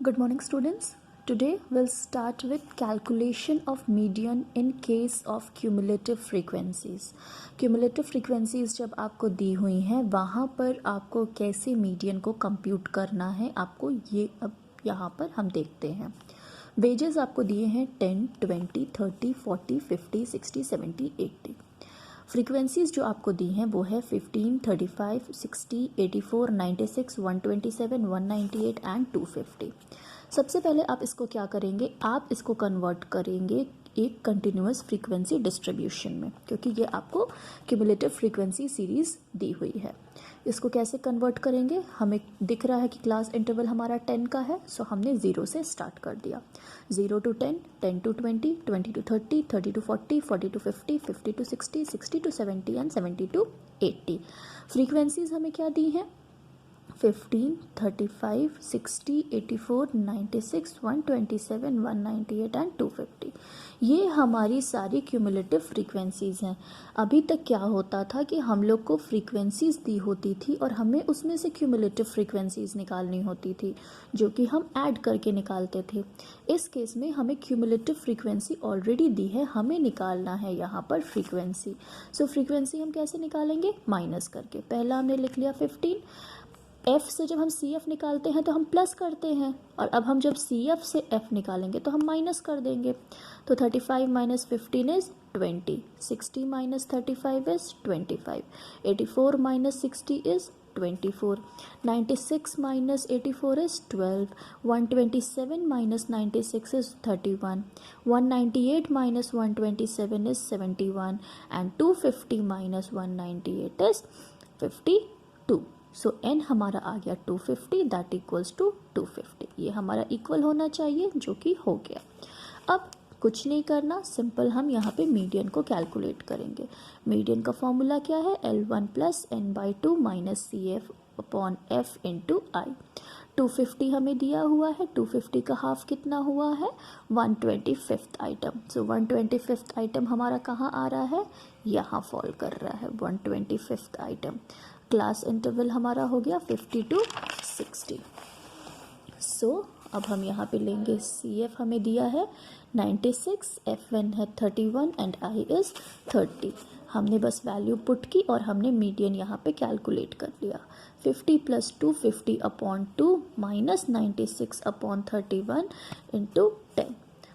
Good morning, students. Today we'll start with calculation of median in case of cumulative frequencies. Cumulative frequencies जब आपको दी हुई हैं वहाँ पर आपको कैसे मीडियन को कंप्यूट करना है आपको ये अब यहाँ पर हम देखते हैं. वेजेस आपको दिए हैं 10, 20, 30, 40, 50, 60, 70, 80. फ्रीक्वेंसीज जो आपको दी हैं वो है 15, 35, 60, 84, 96, 127, 198 एंड 250. सबसे पहले आप इसको क्या करेंगे, आप इसको कन्वर्ट करेंगे एक कंटिन्यूअस फ्रीक्वेंसी डिस्ट्रीब्यूशन में, क्योंकि ये आपको क्यूमुलेटिव फ्रीक्वेंसी सीरीज़ दी हुई है. इसको कैसे कन्वर्ट करेंगे, हमें दिख रहा है कि क्लास इंटरवल हमारा 10 का है, सो हमने 0 से स्टार्ट कर दिया. 0 to 10, 10 to 20, 20 to 30, 30 to 40, 40 to 50, 50 to 60, 60 to 70 and 70 to 80. Frequencies हमें क्या दी हैं, 15, 35, 60, 84, 96, 127, 198 एंड 250. ये हमारी सारी क्यूमुलेटिव फ्रीक्वेंसीज़ हैं. अभी तक क्या होता था कि हम लोग को फ्रीक्वेंसीज़ दी होती थी और हमें उसमें से क्यूमुलेटिव फ्रीक्वेंसीज़ निकालनी होती थी जो कि हम ऐड करके निकालते थे. इस केस में हमें क्यूमुलेटिव फ्रीक्वेंसी ऑलरेडी दी है, हमें निकालना है यहाँ पर फ्रीक्वेंसी. सो फ्रीक्वेंसी हम कैसे निकालेंगे, माइनस करके. पहला हमने लिख लिया 15. एफ़ से जब हम सी एफ निकालते हैं तो हम प्लस करते हैं, और अब हम जब सी एफ से एफ़ निकालेंगे तो हम माइनस कर देंगे. तो 35 minus 15 is 20, 60 minus 35 is 25, 84 minus 60 is 24, 96 minus 84 is 12, 127 minus 96 is 31, 198 minus 127 is 71 and 250 minus 198 is 52. So n हमारा आ गया 250, दैट इक्वल्स टू 250. ये हमारा इक्वल होना चाहिए, जो कि हो गया. अब कुछ नहीं करना, सिंपल हम यहाँ पे मीडियन को कैलकुलेट करेंगे. मीडियन का फॉर्मूला क्या है, L1 plus n/2 minus C F upon F into I. 250 हमें दिया हुआ है, 250 का हाफ कितना हुआ है, 125th आइटम. सो 125th आइटम हमारा कहाँ आ रहा है, यहाँ फॉल कर रहा है 125th आइटम. क्लास इंटरवल हमारा हो गया 50 to 60. सो अब हम यहाँ पे लेंगे सी एफ हमें दिया है 96, F1 है 31 एंड आई इज़ 30. हमने बस वैल्यू पुट की और हमने मीडियन यहाँ पे कैलकुलेट कर लिया. 50 plus 250 upon 2 minus 96 upon 31 into 10.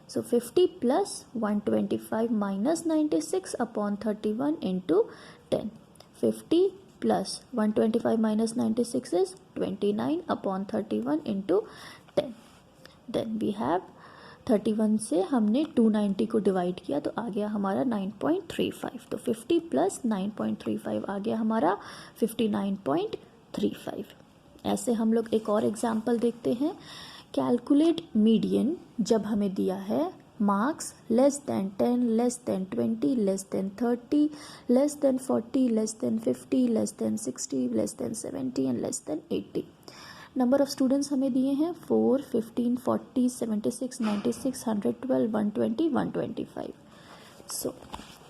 So 50 plus 125 minus 96 upon 31 into 10. 50 plus 125 minus 96 is 29 upon 31 into 10. Then we have 31 से हमने 290 को डिवाइड किया तो आ गया हमारा 9.35. तो 50 प्लस 9.35 आ गया हमारा 59.35. ऐसे हम लोग एक और एग्जाम्पल देखते हैं. कैलकुलेट मीडियन जब हमें दिया है marks less than 10, less than 20, less than 30, less than 40, less than 50, less than 60, less than 70 and less than 80. Number of students हमें दिए हैं 4, 15, 40, 76, 96, 112, 120, 125. सो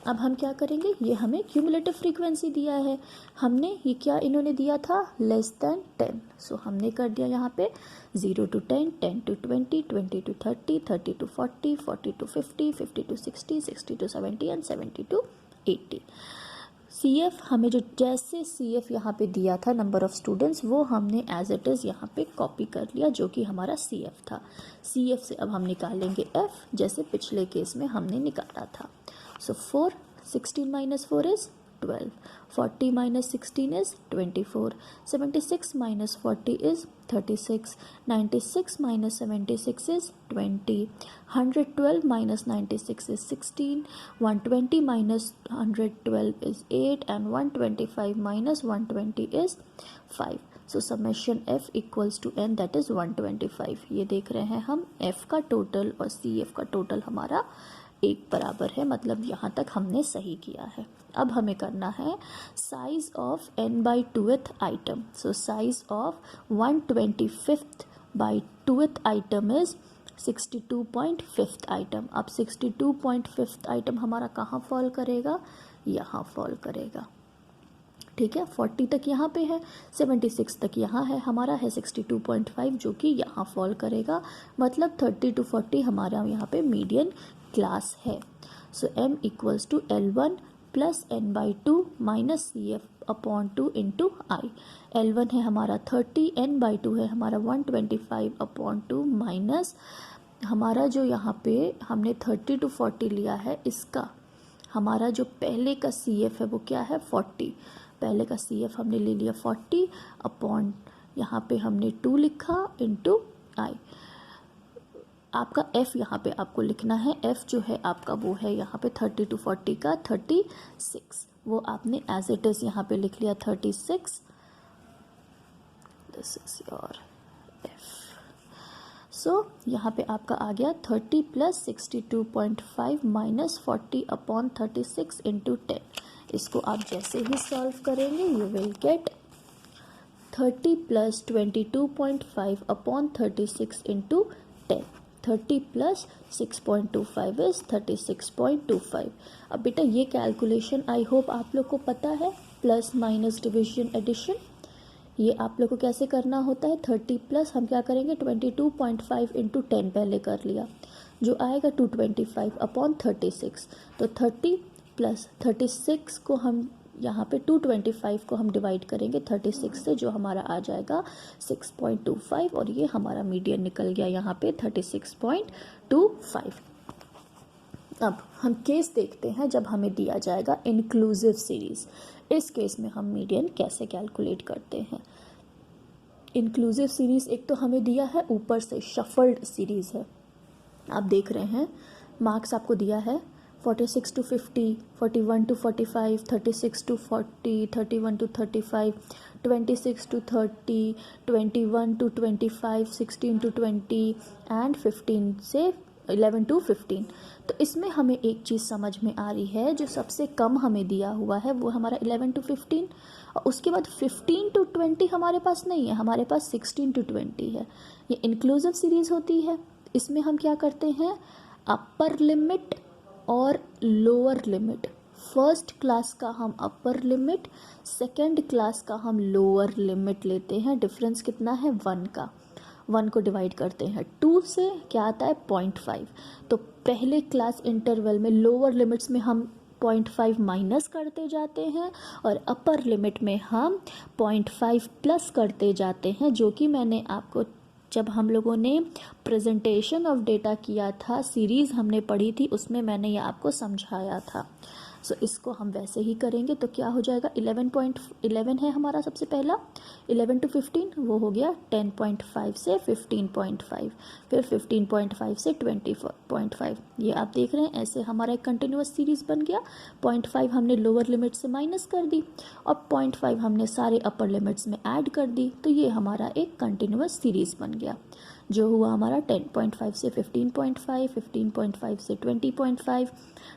अब हम क्या करेंगे, ये हमें क्यूमुलेटिव फ्रीक्वेंसी दिया है, हमने ये क्या इन्होंने दिया था, लेस देन 10. सो हमने कर दिया यहाँ पे 0 to 10, 10 to 20, 20 to 30, 30 to 40, 40 to 50, 50 to 60, 60 to 70 and 70 to 80. C F हमें जो जैसे सी एफ यहाँ पे दिया था नंबर ऑफ़ स्टूडेंट्स, वो हमने एज इट इज़ यहाँ पे कॉपी कर लिया, जो कि हमारा सी एफ था. सी एफ से अब हम निकालेंगे एफ, जैसे पिछले केस में हमने निकाला था. So 4, 16 minus 4 is 12, 40 minus 16 is 24, 76 minus 40 is 36, 96 minus 76 is 20, 112 minus 96 is 16, 120 minus 112 is 8 and 125 minus 120 is 5. So summation f equals to n, that is 125. ये देख रहे हैं हम f का टोटल और सी एफ का टोटल हमारा एक बराबर है, मतलब यहाँ तक हमने सही किया है. अब हमें करना है size of n/2th item. So size of 125th by 2th item is 62.5th item. अब 62.5th आइटम हमारा कहाँ फॉल करेगा, यहाँ फॉल करेगा. ठीक है, 40 तक यहाँ पे है, 76 तक यहाँ है, हमारा है 62.5 जो कि यहाँ फॉल करेगा, मतलब 30 to 40 हमारा यहाँ पे मीडियन क्लास है। So m equals to L1 plus n/2 minus CF/2 into i. L1 है हमारा 30, n/2 है हमारा 125/2 माइनस हमारा जो यहाँ पे हमने 30 to 40 लिया है, इसका हमारा जो पहले का CF है वो क्या है 40, पहले का CF हमने ले लिया 40 अपॉन यहाँ पे हमने 2 लिखा इंटू आई। आपका F यहाँ पे आपको लिखना है, F जो है आपका वो है यहाँ पे 30 to 40 का 36, वो आपने एज इट इज़ यहाँ पे लिख लिया 36। This is your F। सो यहाँ पे आपका आ गया 30 प्लस 62.5 माइनस 40 अपॉन 36 इंटू 10। इसको आप जैसे ही सॉल्व करेंगे you will get 30 plus 22.5 upon 36 into 10। 30 plus 6.25 is 36.25। अब बेटा ये कैलकुलेशन आई होप आप लोग को पता है, प्लस माइनस डिविजन एडिशन, ये आप लोग को कैसे करना होता है। 30 प्लस हम क्या करेंगे 22.5 इंटू 10 पहले कर लिया, जो आएगा 225 अपॉन 36। तो 30 प्लस 36 को हम यहाँ पे 225 को हम डिवाइड करेंगे 36 से, जो हमारा आ जाएगा 6.25 और ये हमारा मीडियन निकल गया यहाँ पे 36.25। अब हम केस देखते हैं जब हमें दिया जाएगा इंक्लूसिव सीरीज़। इस केस में हम मीडियन कैसे कैलकुलेट करते हैं। इंक्लूसिव सीरीज़ एक तो हमें दिया है ऊपर से शफल्ड सीरीज़ है, आप देख रहे हैं मार्क्स आपको दिया है 46 to 50, 41 to 45, 36 to 40, 31 to 35, 26 to 30, 21 to 25, 16 to 20 and 15 से 11 to 15। तो इसमें हमें एक चीज़ समझ में आ रही है, जो सबसे कम हमें दिया हुआ है वो हमारा 11 to 15, और उसके बाद 15 to 20 हमारे पास नहीं है, हमारे पास 16 to 20 है। ये इंक्लूसिव सीरीज़ होती है। इसमें हम क्या करते हैं, अपर लिमिट और लोअर लिमिट, फर्स्ट क्लास का हम अपर लिमिट, सेकंड क्लास का हम लोअर लिमिट लेते हैं। डिफरेंस कितना है 1 का, 1 को डिवाइड करते हैं 2 से, क्या आता है 0.5। तो पहले क्लास इंटरवल में लोअर लिमिट्स में हम 0.5 माइनस करते जाते हैं और अपर लिमिट में हम 0.5 प्लस करते जाते हैं, जो कि मैंने आपको जब हम लोगों ने प्रेजेंटेशन ऑफ डेटा किया था, सीरीज़ हमने पढ़ी थी, उसमें मैंने ये आपको समझाया था। सो इसको हम वैसे ही करेंगे तो क्या हो जाएगा 11 है हमारा सबसे पहला, 11 to 15 वो हो गया 10.5 से 15.5, फिर 15.5 से 20.5। ये आप देख रहे हैं ऐसे हमारा एक कंटिन्यूअस सीरीज़ बन गया। 0.5 हमने लोअर लिमिट से माइनस कर दी और 0.5 हमने सारे अपर लिमिट्स में ऐड कर दी, तो ये हमारा एक कंटिन्यूअस सीरीज़ बन गया, जो हुआ हमारा 10.5 से 15.5, 15.5 से 20.5,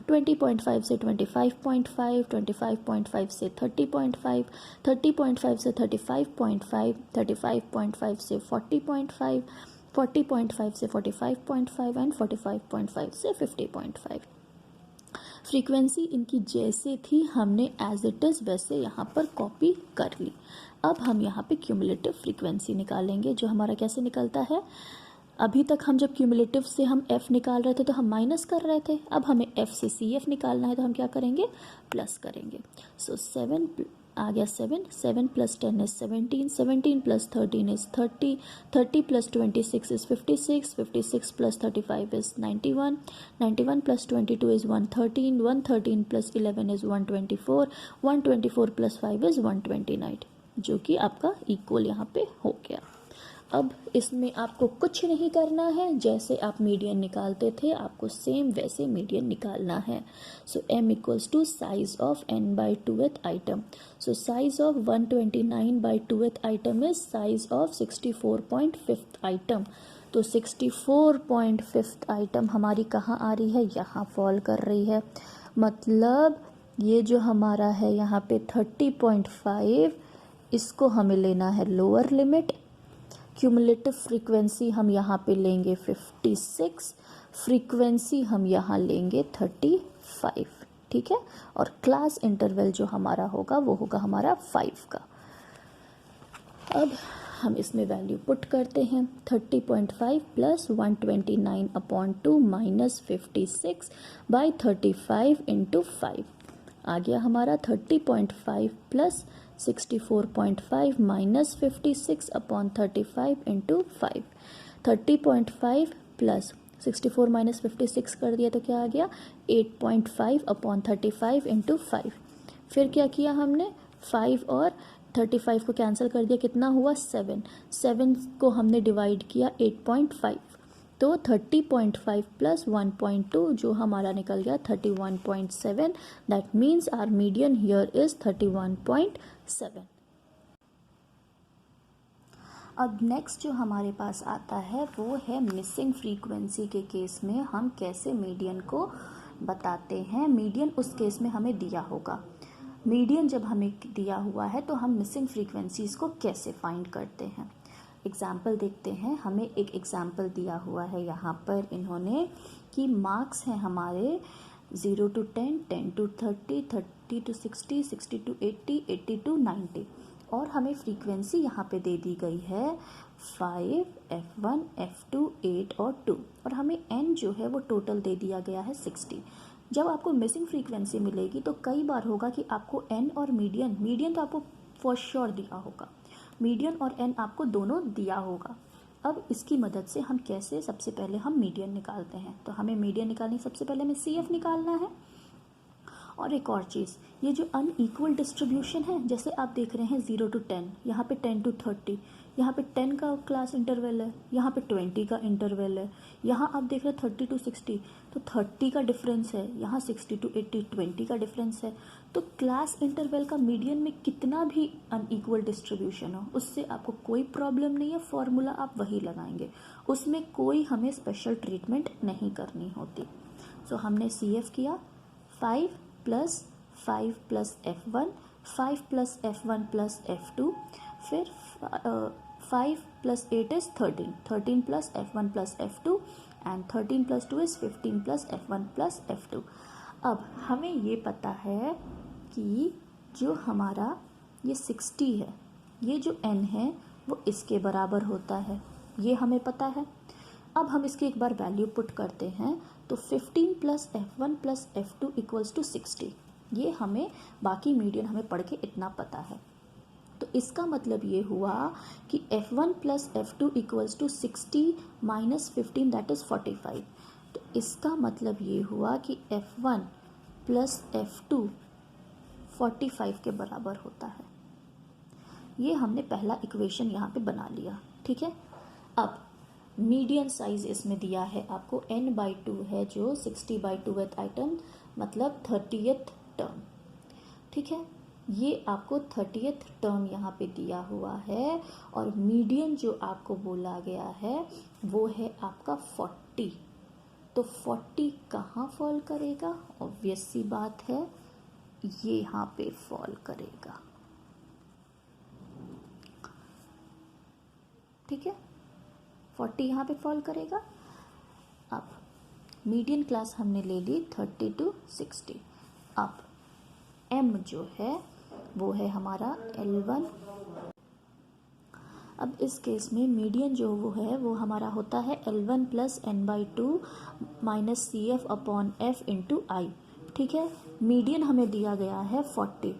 20.5 से 25.5, 25.5 से 30.5, 30.5 से 35.5, 35.5 से 40.5, 40.5 से 45.5 एंड 45.5 से 50.5। फ्रीक्वेंसी इनकी जैसे थी हमने एज इट इज़ वैसे यहाँ पर कॉपी कर ली। अब हम यहाँ पे क्यूमुलेटिव फ्रीक्वेंसी निकालेंगे, जो हमारा कैसे निकलता है। अभी तक हम जब क्यूमुलेटिव से हम f निकाल रहे थे तो हम माइनस कर रहे थे, अब हमें f से CF निकालना है तो हम क्या करेंगे प्लस करेंगे। सो 7 आ गया 7 plus 10 is 17, 17 plus 13 is 30, 30 plus 26 is 56, 56 plus 35 is 91, 91 plus 22 is 113, 113 plus 11 is 124, 124 plus 5 is 129, जो कि आपका इक्वल यहाँ पे हो गया। अब इसमें आपको कुछ नहीं करना है, जैसे आप मीडियन निकालते थे आपको सेम वैसे मीडियन निकालना है। So m equals to size of n/2th item. So size of 129/2th item is size of 64.5th item. तो 64.5th आइटम हमारी कहाँ आ रही है, यहाँ फॉल कर रही है, मतलब ये जो हमारा है यहाँ पे 30.5, इसको हमें लेना है लोअर लिमिट। क्यूमुलेटिव फ्रीक्वेंसी हम यहाँ पे लेंगे 56, फ्रीक्वेंसी हम यहाँ लेंगे 35, ठीक है। और क्लास इंटरवल जो हमारा होगा वो होगा हमारा 5 का। अब हम इसमें वैल्यू पुट करते हैं। 30.5 प्लस 129/2 माइनस 56/35 इंटू 5 आ गया हमारा 30.5 plus 64.5 minus 56/35 into 5। 30.5 plus 64 minus 56 कर दिया तो क्या आ गया 8.5/35 इंटू 5। फिर क्या किया हमने 5 और 35 को कैंसिल कर दिया, कितना हुआ 7 को हमने डिवाइड किया 8.5 तो 30.5 प्लस 1.2 जो हमारा निकल गया 31.7। That means our median here is 31.7। अब नेक्स्ट जो हमारे पास आता है वो है मिसिंग फ्रीक्वेंसी के केस में हम कैसे मीडियन को बताते हैं। मीडियन उस केस में हमें दिया होगा। मीडियन जब हमें दिया हुआ है तो हम मिसिंग फ्रीक्वेंसीज को कैसे फाइंड करते हैं। एग्जाम्पल देखते हैं। हमें एक एग्जाम्पल दिया हुआ है यहाँ पर इन्होंने कि मार्क्स हैं हमारे 0 to 10, 10 to 30, 30 to 60, 60 to 80, 80 to 90 और हमें फ्रीक्वेंसी यहाँ पे दे दी गई है 5, F1, F2, 8 और 2 और हमें n जो है वो टोटल दे दिया गया है 60। जब आपको मिसिंग फ्रीक्वेंसी मिलेगी तो कई बार होगा कि आपको n और मीडियन तो आपको फॉर श्योर दिया होगा, मीडियन और n आपको दोनों दिया होगा। अब इसकी मदद से हम कैसे, सबसे पहले हम मीडियन निकालते हैं। तो हमें मीडियन निकालने सबसे पहले हमें CF निकालना है। और एक और चीज़, ये जो अनइक्वल डिस्ट्रीब्यूशन है, जैसे आप देख रहे हैं 0 to 10, यहाँ पे 10 to 30, यहाँ पे 10 का क्लास इंटरवल है, यहाँ पे 20 का इंटरवल है, यहाँ आप देख रहे हैं 30 to 60 तो 30 का डिफरेंस है, यहाँ 60 to 80 20 का डिफरेंस है। तो क्लास इंटरवल का मीडियन में कितना भी अनइक्वल डिस्ट्रीब्यूशन हो उससे आपको कोई प्रॉब्लम नहीं है, फॉर्मूला आप वही लगाएंगे, उसमें कोई हमें स्पेशल ट्रीटमेंट नहीं करनी होती। सो हमने CF किया 5 plus 5 plus F1, 5 plus F1 plus F2, फिर 5 plus 8 is 13, 13 plus F1 plus F2 and 13 plus 2 is 15 plus F1 plus F2। अब हमें ये पता है कि जो हमारा ये 60 है, ये जो n है वो इसके बराबर होता है, ये हमें पता है। अब हम इसकी एक बार वैल्यू पुट करते हैं तो 15 plus F1 plus F2 equals to 60। ये हमें बाकी मीडियन हमें पढ़ के इतना पता है। तो इसका मतलब ये हुआ कि F1 plus F2 equals to 60 minus 15 that is 45। तो इसका मतलब ये हुआ कि F1 प्लस F2 45 के बराबर होता है। ये हमने पहला इक्वेशन यहाँ पे बना लिया, ठीक है। अब मीडियन साइज इसमें दिया है आपको n/2 है जो 60/2th आइटम मतलब 30th टर्म, ठीक है। ये आपको 30th टर्म यहाँ पे दिया हुआ है और मीडियन जो आपको बोला गया है वो है आपका 40। तो 40 कहाँ फॉल करेगा, ऑब्वियस सी बात है ये यहाँ पे फॉल करेगा, ठीक है। 40 यहाँ पे फॉल करेगा। अब मीडियन क्लास हमने ले ली 30 to 60। अब m जो है वो है हमारा L1। अब इस केस में मीडियन जो वो है वो हमारा होता है L1 plus n/2 minus CF upon F into I, ठीक है। मीडियन हमें दिया गया है 40।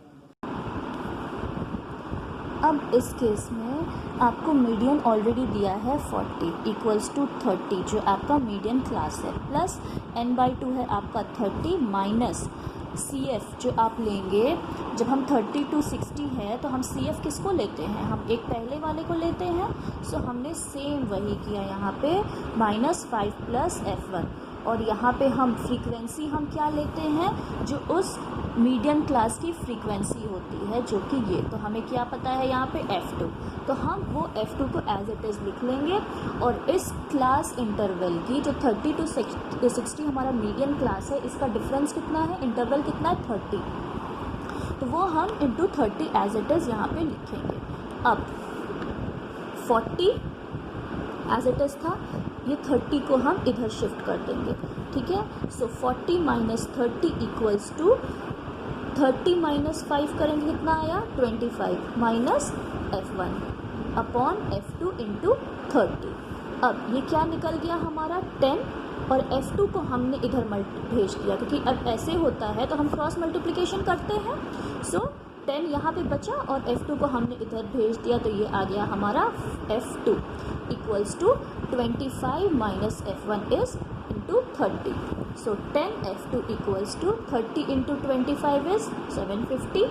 अब इस केस में आपको मीडियन ऑलरेडी दिया है 40 इक्वल्स टू 30 जो आपका मीडियन क्लास है, प्लस n/2 है आपका 30 माइनस CF जो आप लेंगे। जब हम 30 to 60 है तो हम CF किसको लेते हैं, हम एक पहले वाले को लेते हैं। सो हमने सेम वही किया यहाँ पे -5 प्लस F1 और यहाँ पे हम फ्रीक्वेंसी हम क्या लेते हैं जो उस मीडियन क्लास की फ्रीक्वेंसी होती है जो कि ये, तो हमें क्या पता है यहाँ पे F2, तो हम वो F2 को एज इट इज़ लिख लेंगे और इस क्लास इंटरवल की जो 30 to 60 हमारा मीडियन क्लास है इसका डिफरेंस कितना है, इंटरवल कितना है 30, तो वो हम इंटू 30 एज इट इज़ यहाँ पे लिखेंगे। अब 40 एज इट इज़ था, ये 30 को हम इधर शिफ्ट कर देंगे, ठीक है। सो 40 माइनस 30 इक्वल्स टू 30 माइनस 5 करेंगे, कितना आया 25 minus F1 upon F2 into 30। अब ये क्या निकल गया हमारा 10, और F2 को हमने इधर भेज दिया, क्योंकि अब ऐसे होता है तो हम क्रॉस मल्टीप्लिकेशन करते हैं। सो 10 यहाँ पे बचा और F2 को हमने इधर भेज दिया, तो ये आ गया हमारा F2 equals to 25 minus F1 is into 30। So 10 F2 equals to 30 into 25 is 750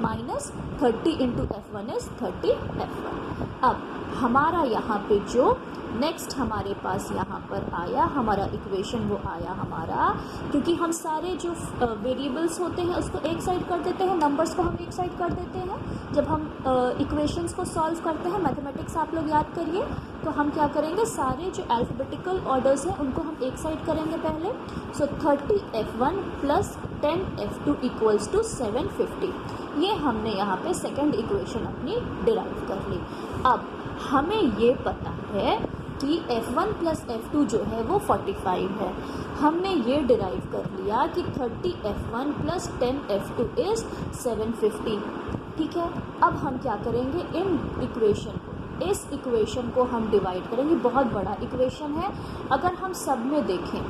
minus 30 into F1 is 30 F1। अब हमारा यहाँ पे जो नेक्स्ट हमारे पास यहाँ पर आया हमारा इक्वेशन, वो आया हमारा, क्योंकि हम सारे जो वेरिएबल्स होते हैं उसको एक साइड कर देते हैं, नंबर्स को हम एक साइड कर देते हैं। जब हम इक्वेशंस को सॉल्व करते हैं, मैथमेटिक्स आप लोग याद करिए, तो हम क्या करेंगे, सारे जो अल्फ़ाबेटिकल ऑर्डर्स हैं उनको हम एक साइड करेंगे पहले। So 30 F1 plus 10 F2 equals to 750। ये हमने यहाँ पे सेकेंड इक्वेशन अपनी डिराइव कर ली। अब हमें ये पता है कि F1 प्लस F2 जो है वो 45 है। हमने ये डिराइव कर लिया कि 30 F1 प्लस 10 F2 इज़ 750, ठीक है। अब हम क्या करेंगे, इस इक्वेशन को हम डिवाइड करेंगे। बहुत बड़ा इक्वेशन है, अगर हम सब में देखें,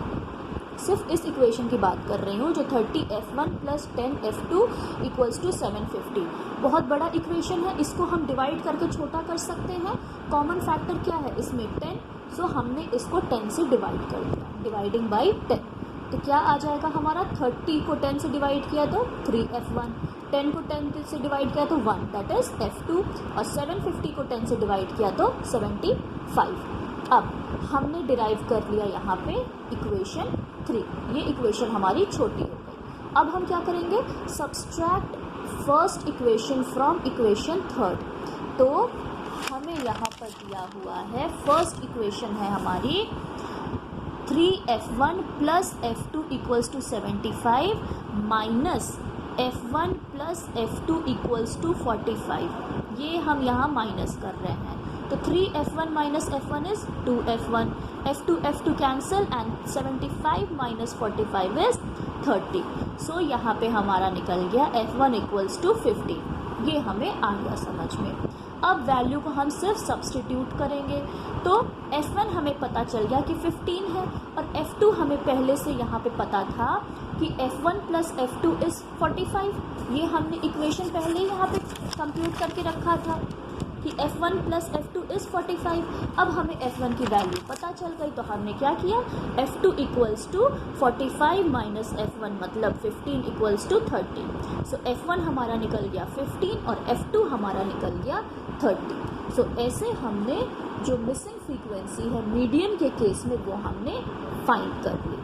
सिर्फ इस इक्वेशन की बात कर रही हूँ जो 30 F1 plus 10 F2 equals to 750, बहुत बड़ा इक्वेशन है। इसको हम डिवाइड करके छोटा कर सकते हैं। कॉमन फैक्टर क्या है इसमें 10, सो हमने इसको 10 से डिवाइड कर दिया, डिवाइडिंग बाई 10। तो क्या आ जाएगा हमारा, 30 को 10 से डिवाइड किया तो 3F1, 10 को 10 से डिवाइड किया तो 1, दैट इज़ F2, और 750 को 10 से डिवाइड किया तो 75। अब हमने डिराइव कर लिया यहाँ पे इक्वेशन 3, ये इक्वेशन हमारी छोटी हो गई। अब हम क्या करेंगे, subtract first equation from equation third. तो हमें यहाँ पर दिया हुआ है, फर्स्ट इक्वेशन है हमारी 3F1 plus F2 equals to 75 minus F1 plus F2 equals to 45। ये हम यहाँ माइनस कर रहे हैं, तो 3F1 minus F1 is 2F1, F2 cancel and 75 minus 45 is 30। सो यहाँ पे हमारा निकल गया F1 इक्वल्स टू 50। ये हमें आ गया समझ में। अब वैल्यू को हम सिर्फ सब्सटीट्यूट करेंगे, तो F1 हमें पता चल गया कि 15 है, और F2 हमें पहले से यहाँ पे पता था कि F1 प्लस F2 इज़ 45। ये हमने इक्वेशन पहले ही यहाँ पे कंप्यूट करके रखा था कि F1 प्लस F2 इज़ 45। अब हमें F1 की वैल्यू पता चल गई, तो हमने क्या किया, F2 equals to 45 minus F1 मतलब 15 इक्वल्स टू 30। सो F1 हमारा निकल गया 15 और F2 हमारा निकल गया 30। सो ऐसे हमने जो मिसिंग फ्रीक्वेंसी है मीडियन के केस में वो हमने फाइंड कर ली।